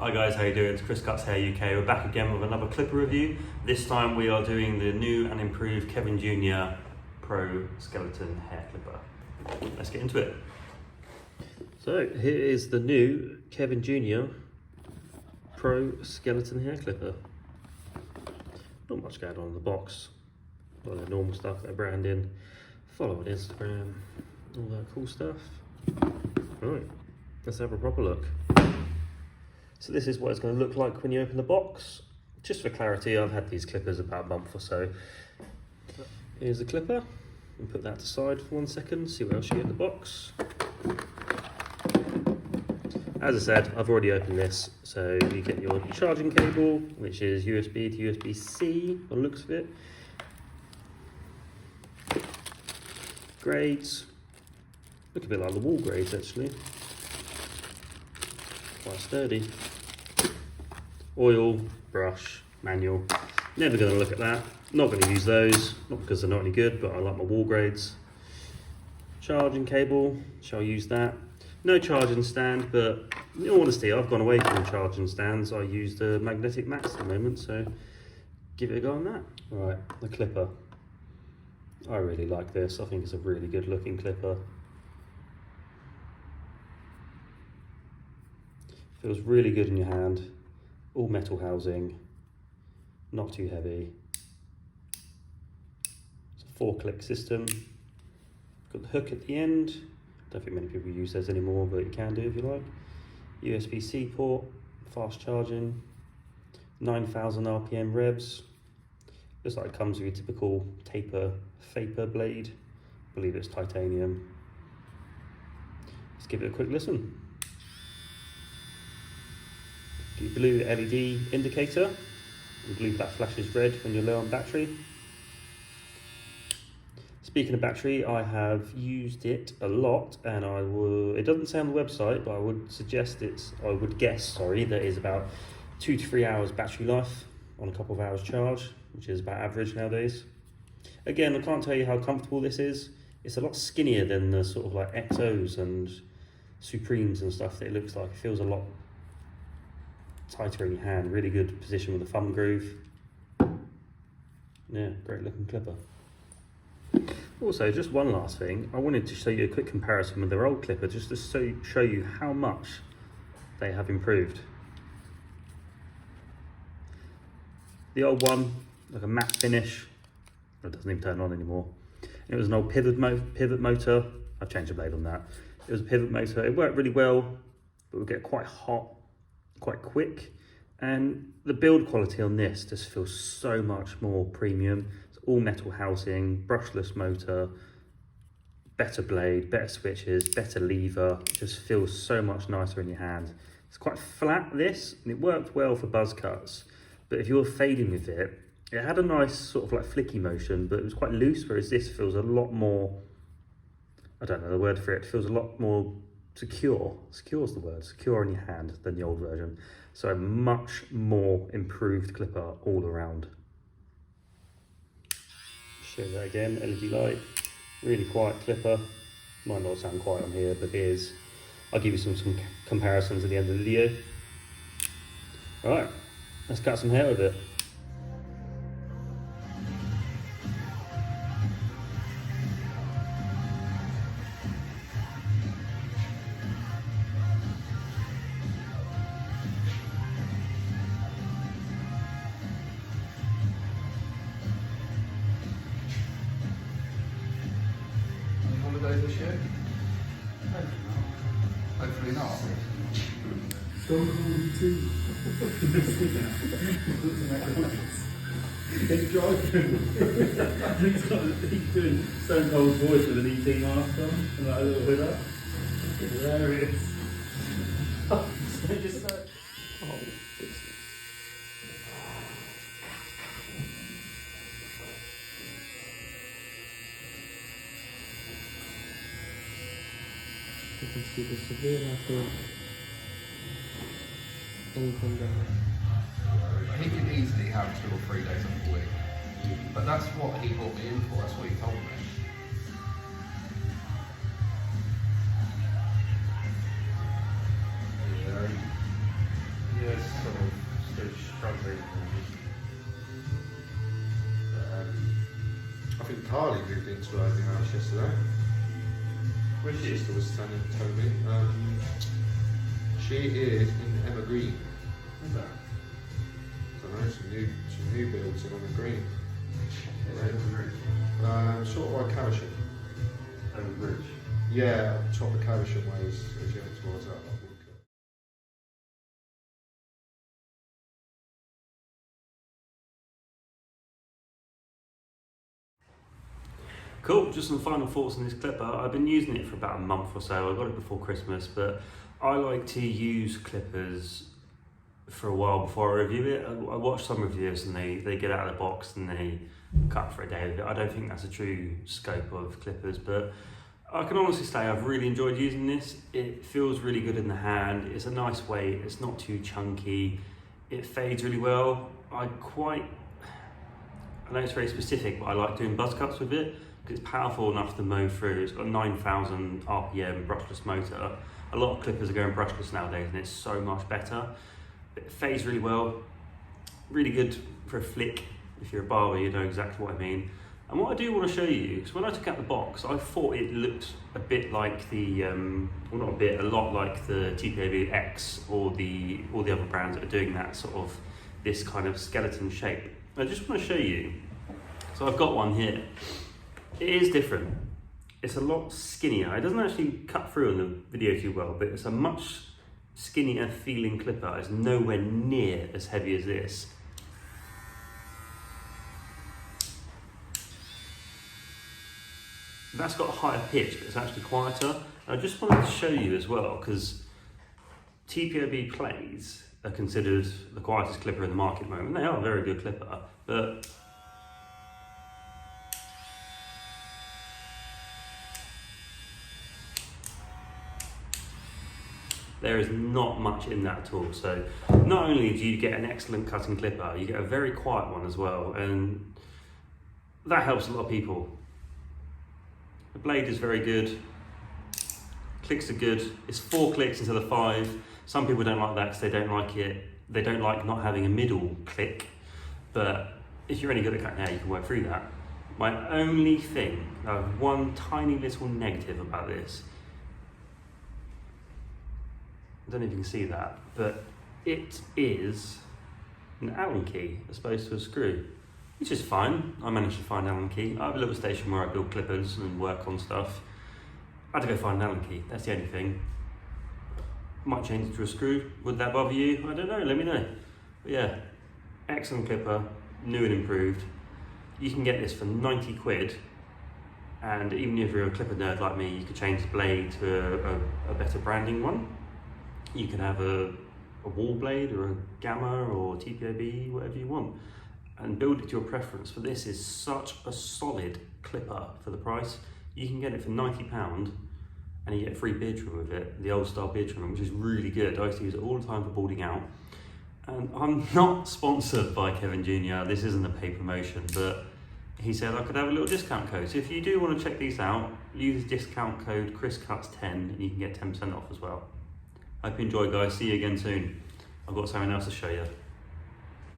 Hi guys, how you doing? It's Chris Cuts Hair UK. We're back again with another clipper review. This time we are doing the new and improved Kevin Jr. Pro Skeleton Hair Clipper. Let's get into it. So here is the new Kevin Jr. Pro Skeleton Hair Clipper. Not much going on in the box. All the normal stuff, their branding, follow on Instagram, all that cool stuff. Right, let's have a proper look. So this is what it's going to look like when you open the box. Just for clarity, I've had these clippers about a month or so. Here's the clipper, and put that aside for 1 second, see what else you get in the box. As I said, I've already opened this, so you get your charging cable, which is USB to USB-C, by the looks of it. Grades, look a bit like the wall grades actually. Quite sturdy. Oil, brush, manual. Never going to look at that. Not going to use those, not because they're not any good, but I like my wall grades. Charging cable, shall use that. No charging stand, but in all honesty, I've gone away from charging stands. I use the Magnetic Max at the moment, so give it a go on that. Right, the clipper. I really like this. I think it's a really good looking clipper. Feels really good in your hand. All metal housing, not too heavy. It's a 4-click system. Got the hook at the end. Don't think many people use those anymore, but you can do if you like. USB-C port, fast charging, 9,000 RPM revs. Looks like it comes with your typical vapor blade. I believe it's titanium. Let's give it a quick listen. Your blue LED indicator, and blue that flashes red when you're low on battery. Speaking of battery, I have used it a lot, and it doesn't say on the website, but I would guess that it's about 2 to 3 hours battery life on a couple of hours charge, which is about average nowadays. Again, I can't tell you how comfortable this is. It's a lot skinnier than the sort of like XOs and Supremes and stuff that it looks like. It feels a lot tighter in your hand, really good position with the thumb groove. Yeah, great looking clipper. Also, just one last thing, I wanted to show you a quick comparison with their old clipper, just to show you how much they have improved. The old one, like a matte finish, that doesn't even turn on anymore. It was an old pivot motor. I've changed the blade on that. It was a pivot motor. It worked really well, but would get quite hot quite quick, and the build quality on this just feels so much more premium. It's all metal housing, brushless motor, better blade, better switches, better lever. It just feels so much nicer in your hand. It's quite flat, this, and it worked well for buzz cuts, but if you were fading with it, it had a nice sort of like flicky motion, but it was quite loose, whereas this feels a lot more, I don't know the word for it, feels a lot more secure is the word, secure in your hand than the old version. So much more improved clipper all around. Show that again, LED light, really quiet clipper. Might not sound quiet on here, but it is. I'll give you some comparisons at the end of the video. All right, let's cut some hair with it. This year? Hopefully not. Don't call me too. He's driving. He's doing Stone Cold's voice with an ET mask on and like a little hood up. Hilarious. Just like, you can see the severe after anything down. He could easily have 2 or 3 days off a week. But that's what he brought me in for, that's what he told me. Yeah, thing. I think Carly moved into her new house yesterday. Where's My she? sister was telling me. She is in Emma Green. Where's that? I don't know, some new builds in Emma Green. Sort of like Caversham. Over the bridge. Yeah, top of Caversham way as you head towards that. Cool, just some final thoughts on this clipper. I've been using it for about a month or so. I got it before Christmas, but I like to use clippers for a while before I review it. I watch some reviewers and they get out of the box and they cut for a day with it. I don't think that's a true scope of clippers, but I can honestly say I've really enjoyed using this. It feels really good in the hand. It's a nice weight. It's not too chunky. It fades really well. I know it's very specific, but I like doing buzz cuts with it because it's powerful enough to mow through. It's got a 9,000 RPM brushless motor. A lot of clippers are going brushless nowadays and it's so much better. It fades really well. Really good for a flick. If you're a barber, you know exactly what I mean. And what I do want to show you, because when I took out the box, I thought it looked a bit like the, well not a bit, a lot like the TPAB X or all the other brands that are doing that sort of, this kind of skeleton shape. I just want to show you. So I've got one here. It is different. It's a lot skinnier. It doesn't actually cut through on the video too well, but it's a much skinnier feeling clipper. It's nowhere near as heavy as this. That's got a higher pitch, but it's actually quieter. And I just wanted to show you as well, because TPOB plays are considered the quietest clipper in the market at the moment. They are a very good clipper, but there is not much in that at all. So not only do you get an excellent cutting clipper, you get a very quiet one as well, and that helps a lot of people. The blade is very good, clicks are good. It's 4 clicks instead of 5. Some people don't like that because they don't like it. They don't like not having a middle click, but if you're any good at cutting hair, you can work through that. My only thing, I have one tiny little negative about this. I don't know if you can see that, but it is an Allen key as opposed to a screw, which is fine. I managed to find an Allen key. I have a little station where I build clippers and work on stuff. I had to go find an Allen key, that's the only thing. Might change it to a screw. Would that bother you? I don't know, let me know. But yeah, excellent clipper, new and improved. You can get this for 90 quid, and even if you're a clipper nerd like me, you could change the blade to a better branding one. You can have a wall blade or a Gamma or TPOB, whatever you want, and build it to your preference. For this is such a solid clipper for the price. You can get it for £90 and you get a free beard trim with it, the old style beard trim, which is really good. I used to use it all the time for balding out. And I'm not sponsored by Kevin Jr. This isn't a paid promotion, but he said I could have a little discount code. So if you do want to check these out, use discount code ChrisCuts10 and you can get 10% off as well. Hope you enjoy, guys. See you again soon. I've got something else to show you.